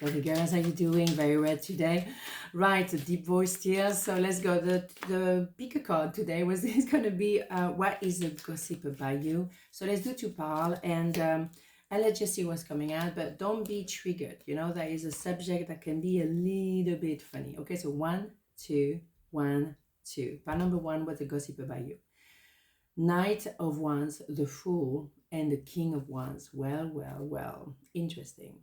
Baby girls, how you doing? Very red today. Right, a deep voice here. So let's go. The picker card today was is going to be what is the gossip about you? So let's do two pile and let's just see what's coming out. But don't be triggered. You know, that is a subject that can be a little bit funny. Okay, so 1, 2, 1, 2. Pile number 1, what's the gossip about you? Knight of Wands, the Fool, and the King of Wands. Well. Interesting.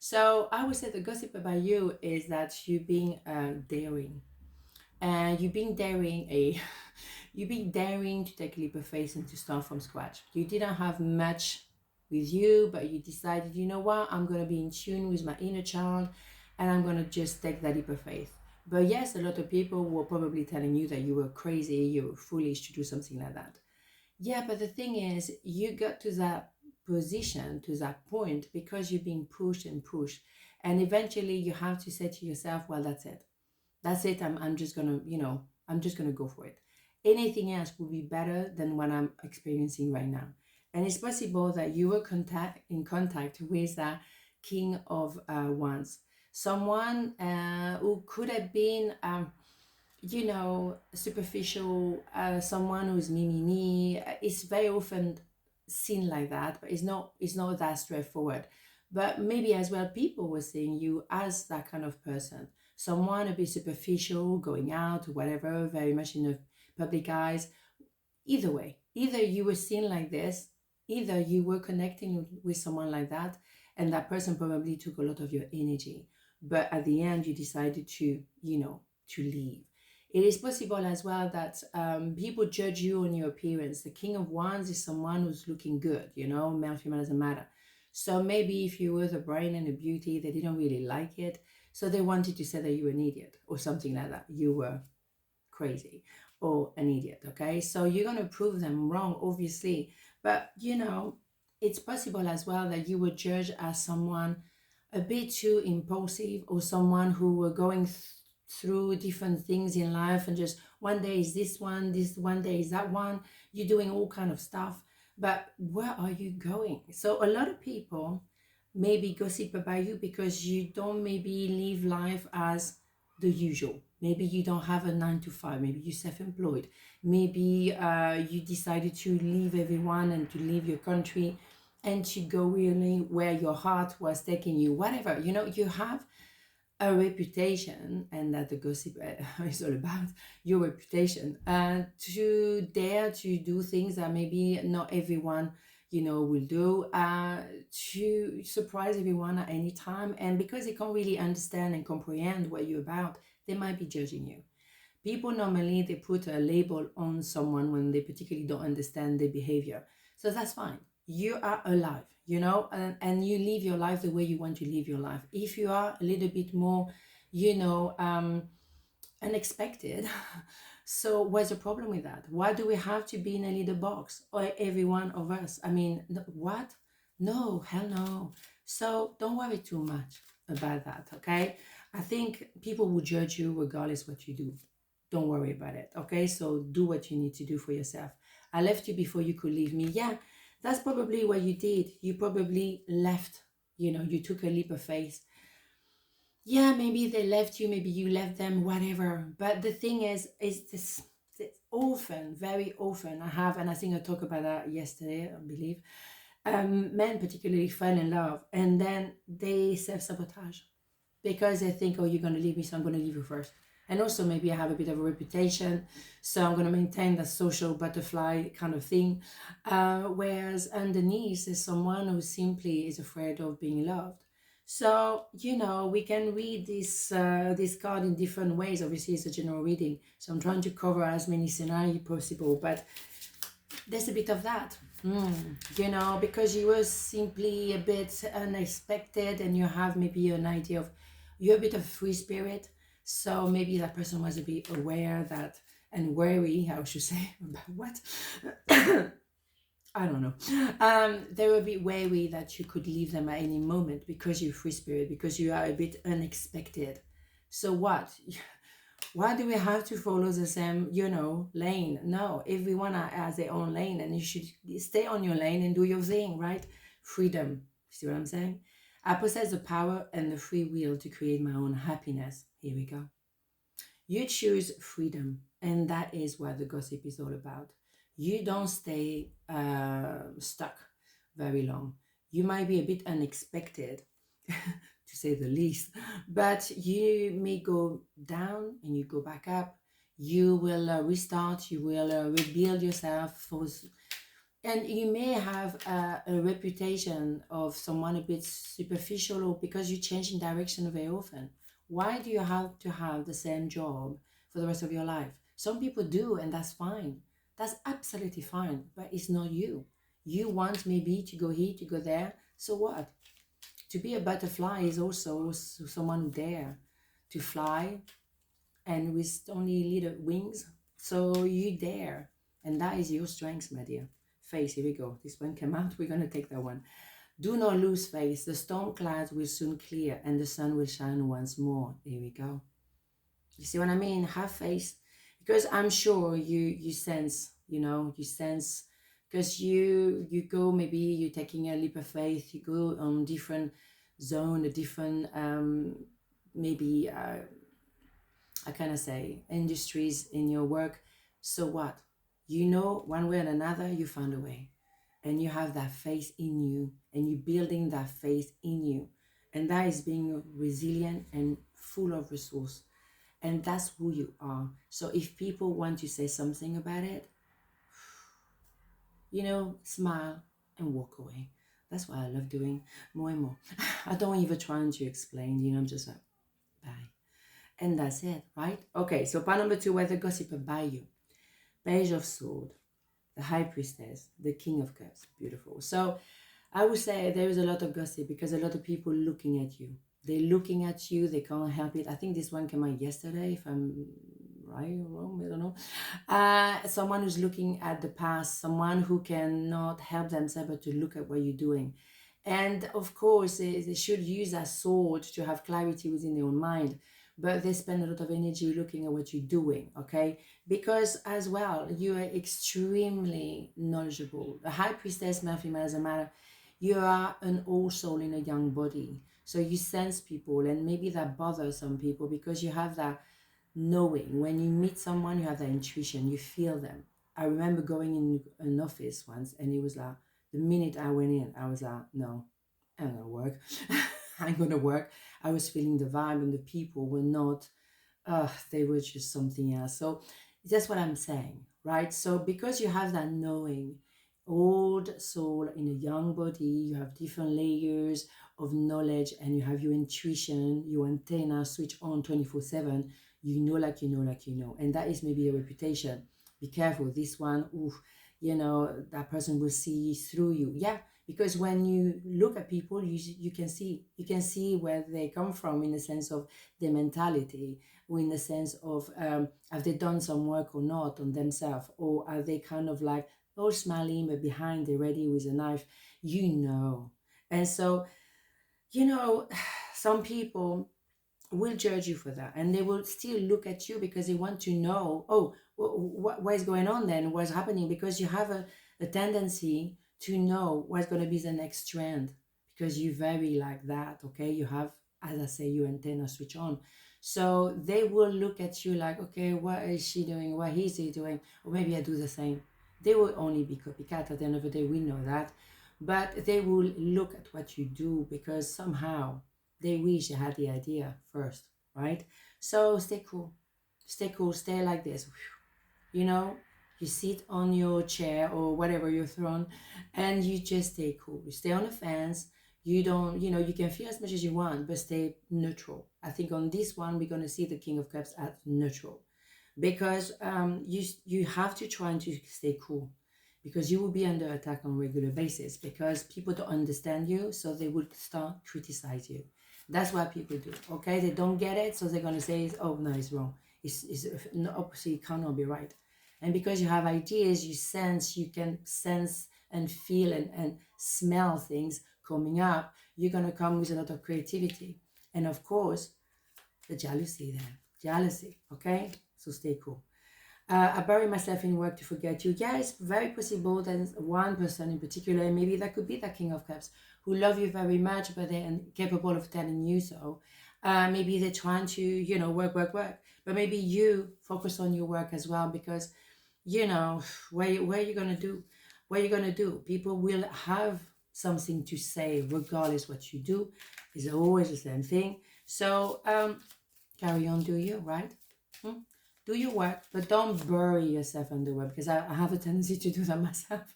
So I would say the gossip about you is that you're being daring, and you're being daring you're being daring to take a leap of faith and to start from scratch. You didn't have much with you, but you decided, you know what, I'm gonna be in tune with my inner child, and I'm gonna just take that leap of faith. But yes, a lot of people were probably telling you that you were crazy, you were foolish to do something like that. Yeah, but the thing is, you got to that position, to that point, because you're being pushed and pushed. And eventually you have to say to yourself, well, that's it. That's it. I'm just going to, I'm just going to go for it. Anything else will be better than what I'm experiencing right now. And it's possible that you were in contact with that King of Wands. Someone who could have been superficial, someone who's me. It's very often seen like that, but it's not that straightforward. But maybe as well, people were seeing you as that kind of person, someone a bit superficial, going out, whatever, very much in the public eyes. Either way, either you were seen like this, either you were connecting with someone like that, and that person probably took a lot of your energy. But at the end, you decided to leave. It is possible as well that people judge you on your appearance. The King of Wands is someone who's looking good, male, female doesn't matter. So maybe if you were the brain and the beauty, they didn't really like it. So they wanted to say that you were an idiot or something like that. You were crazy or an idiot, okay? So you're going to prove them wrong, obviously. But, it's possible as well that you were judged as someone a bit too impulsive, or someone who were going through different things in life, and just one day is this one day is that one, you're doing all kind of stuff, but where are you going? So a lot of people maybe gossip about you because you don't maybe live life as the usual. Maybe you don't have a 9 to 5, maybe you're self-employed, maybe you decided to leave everyone and to leave your country and to go really where your heart was taking you, whatever. You have a reputation, and that the gossip is all about your reputation, to dare to do things that maybe not everyone will do, to surprise everyone at any time. And because they can't really understand and comprehend what you're about, they might be judging you. People normally, they put a label on someone when they particularly don't understand their behavior. So that's fine. You are alive, and you live your life the way you want to live your life. If you are a little bit more, unexpected, so what's the problem with that? Why do we have to be in a little box, or every one of us? I mean, what? No, hell no. So don't worry too much about that, okay? I think people will judge you regardless what you do. Don't worry about it, okay? So do what you need to do for yourself. I left you before you could leave me. Yeah, that's probably what you did. You probably left, you took a leap of faith. Yeah, maybe they left you, maybe you left them, whatever. But the thing is this often, very often, I have, and I think I talked about that yesterday, I believe, men particularly fall in love, and then they self-sabotage because they think, oh, you're going to leave me, so I'm going to leave you first. And also maybe I have a bit of a reputation, so I'm going to maintain that social butterfly kind of thing. Whereas underneath is someone who simply is afraid of being loved. So, we can read this card in different ways. Obviously, it's a general reading, so I'm trying to cover as many scenarios possible, but there's a bit of that, because you were simply a bit unexpected, and you have maybe an idea of, you're a bit of a free spirit. So maybe that person was a bit aware that, and wary, I should say, about what? I don't know. They were a bit wary that you could leave them at any moment because you're free spirit, because you are a bit unexpected. So what? Why do we have to follow the same, lane? No, everyone has their own lane, and you should stay on your lane and do your thing, right? Freedom. See what I'm saying? I possess the power and the free will to create my own happiness. Here we go. You choose freedom, and that is what the gossip is all about. You don't stay stuck very long. You might be a bit unexpected, to say the least, but you may go down and you go back up. You will restart, you will rebuild yourself and you may have a reputation of someone a bit superficial, or because you change in direction very often. Why do you have to have the same job for the rest of your life? Some people do, and that's fine. That's absolutely fine, but it's not you. You want maybe to go here, to go there. So what? To be a butterfly is also someone who dare to fly and with only little wings. So you dare, and that is your strength, my dear. Face, here we go. This one came out. We're going to take that one. Do not lose faith. The storm clouds will soon clear and the sun will shine once more. Here we go. You see what I mean? Have faith, because I'm sure you sense, you sense, because you go, maybe you're taking a leap of faith, you go on different zone, a different maybe I kind of say industries in your work. So what? One way or another, you found a way, and you have that faith in you, and you're building that faith in you, and that is being resilient and full of resource, and that's who you are. So if people want to say something about it, smile and walk away. That's what I love doing more and more. I don't even try to explain, I'm just like, bye. And that's it, right? Okay, so part number 2, whether gossiper by you. Page of Sword, the High Priestess, the King of Cups. Beautiful. So I would say there is a lot of gossip because a lot of people looking at you. They're looking at you. They can't help it. I think this one came out yesterday, if I'm right or wrong, I don't know. Someone who's looking at the past, someone who cannot help themselves but to look at what you're doing. And of course, they should use that sword to have clarity within their own mind, but they spend a lot of energy looking at what you're doing, okay? Because as well, you are extremely knowledgeable. The High Priestess, male, female, doesn't matter. You are an old soul in a young body. So you sense people, and maybe that bothers some people because you have that knowing. When you meet someone, you have that intuition, you feel them. I remember going in an office once, and it was like, the minute I went in, I was like, no, I'm gonna work. I'm gonna work. I was feeling the vibe, and the people were not, they were just something else. So that's what I'm saying, right? So because you have that knowing, old soul in a young body, you have different layers of knowledge, and you have your intuition, your antenna switch on 24/7. You know, like you know, like you know, and that is maybe a reputation. Be careful, this one, ooh, that person will see through you. Yeah, because when you look at people, you can see where they come from, in the sense of their mentality, or in the sense of have they done some work or not on themselves, or are they kind of like all smiling but behind they're ready with a knife, and so some people will judge you for that, and they will still look at you because they want to know, oh, what is going on then, what's happening, because you have a tendency to know what's going to be the next trend, because you very like that, okay? You have, as I say, your antenna switch on, so they will look at you like, okay, what is she doing, what is he doing, or maybe I do the same. They will only be copycat. At the end of the day, we know that, but they will look at what you do because somehow they wish they had the idea first, right? So stay cool, stay like this. You sit on your chair or whatever your throne, and you just stay cool. You stay on the fence. You don't, you can feel as much as you want, but stay neutral. I think on this one, we're going to see the King of Cups at neutral, because you have to try and to stay cool, because you will be under attack on a regular basis, because people don't understand you, so they will start criticize you. That's what people do, okay? They don't get it, so they're going to say, oh, no, it's wrong. It's no, opposite, it cannot be right. And because you have ideas, you can sense and feel and smell things coming up, you're going to come with a lot of creativity. And of course, the jealousy there. Jealousy, okay? So stay cool. I bury myself in work to forget you. Yeah, it's very possible that one person in particular, maybe that could be the King of Cups, who love you very much, but they're incapable of telling you so. Maybe they're trying to, work, but maybe you focus on your work as well, because where you gonna do, what you gonna do? People will have something to say regardless what you do. It's always the same thing. So carry on, do you, right? Hmm? Do your work, but don't bury yourself under the work, because I have a tendency to do that myself.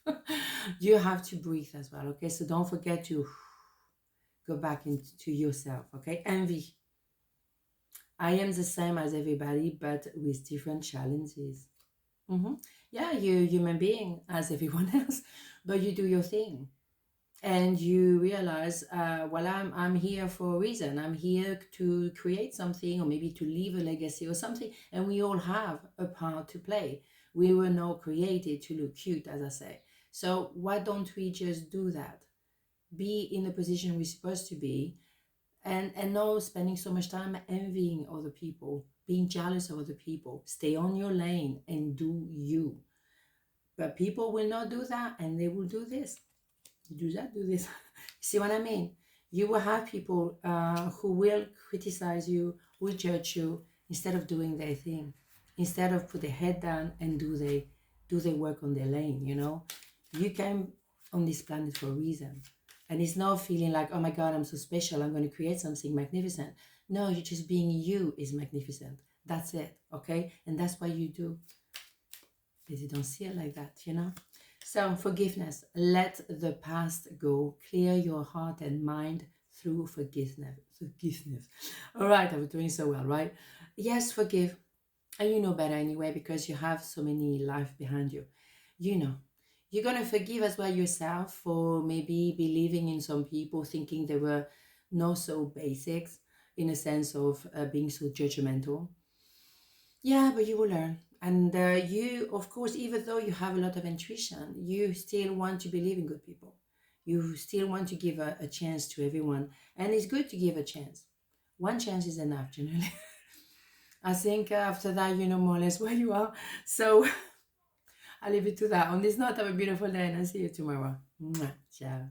You have to breathe as well, okay? So don't forget to go back into yourself, okay? Envy. I am the same as everybody, but with different challenges. Mm-hmm. Yeah, you're a human being as everyone else, but you do your thing. And you realize, well, I'm here for a reason. I'm here to create something, or maybe to leave a legacy or something. And we all have a part to play. We were not created to look cute, as I say. So why don't we just do that? Be in the position we're supposed to be, and not spending so much time envying other people, being jealous of other people. Stay on your lane and do you. But people will not do that, and they will do this. Do that, do this. See what I mean? You will have people who will criticize you, will judge you, instead of doing their thing, instead of put their head down and do their work on their lane. You came on this planet for a reason, and it's not feeling like, oh my God, I'm so special, I'm going to create something magnificent. No, you're just being you is magnificent. That's it, okay? And that's what you do. But you don't see it like that. So forgiveness, let the past go. Clear your heart and mind through forgiveness. All right, I was doing so well, right? Yes, forgive. And you know better anyway, because you have so many life behind you. You're going to forgive as well yourself for maybe believing in some people, thinking they were not so basics, in a sense of being so judgmental. Yeah, but you will learn. And you, of course, even though you have a lot of intuition, you still want to believe in good people. You still want to give a chance to everyone. And it's good to give a chance. One chance is enough, generally. I think after that, you know more or less where you are. So I'll leave it to that. On this note, have a beautiful day, and I'll see you tomorrow. Mwah. Ciao.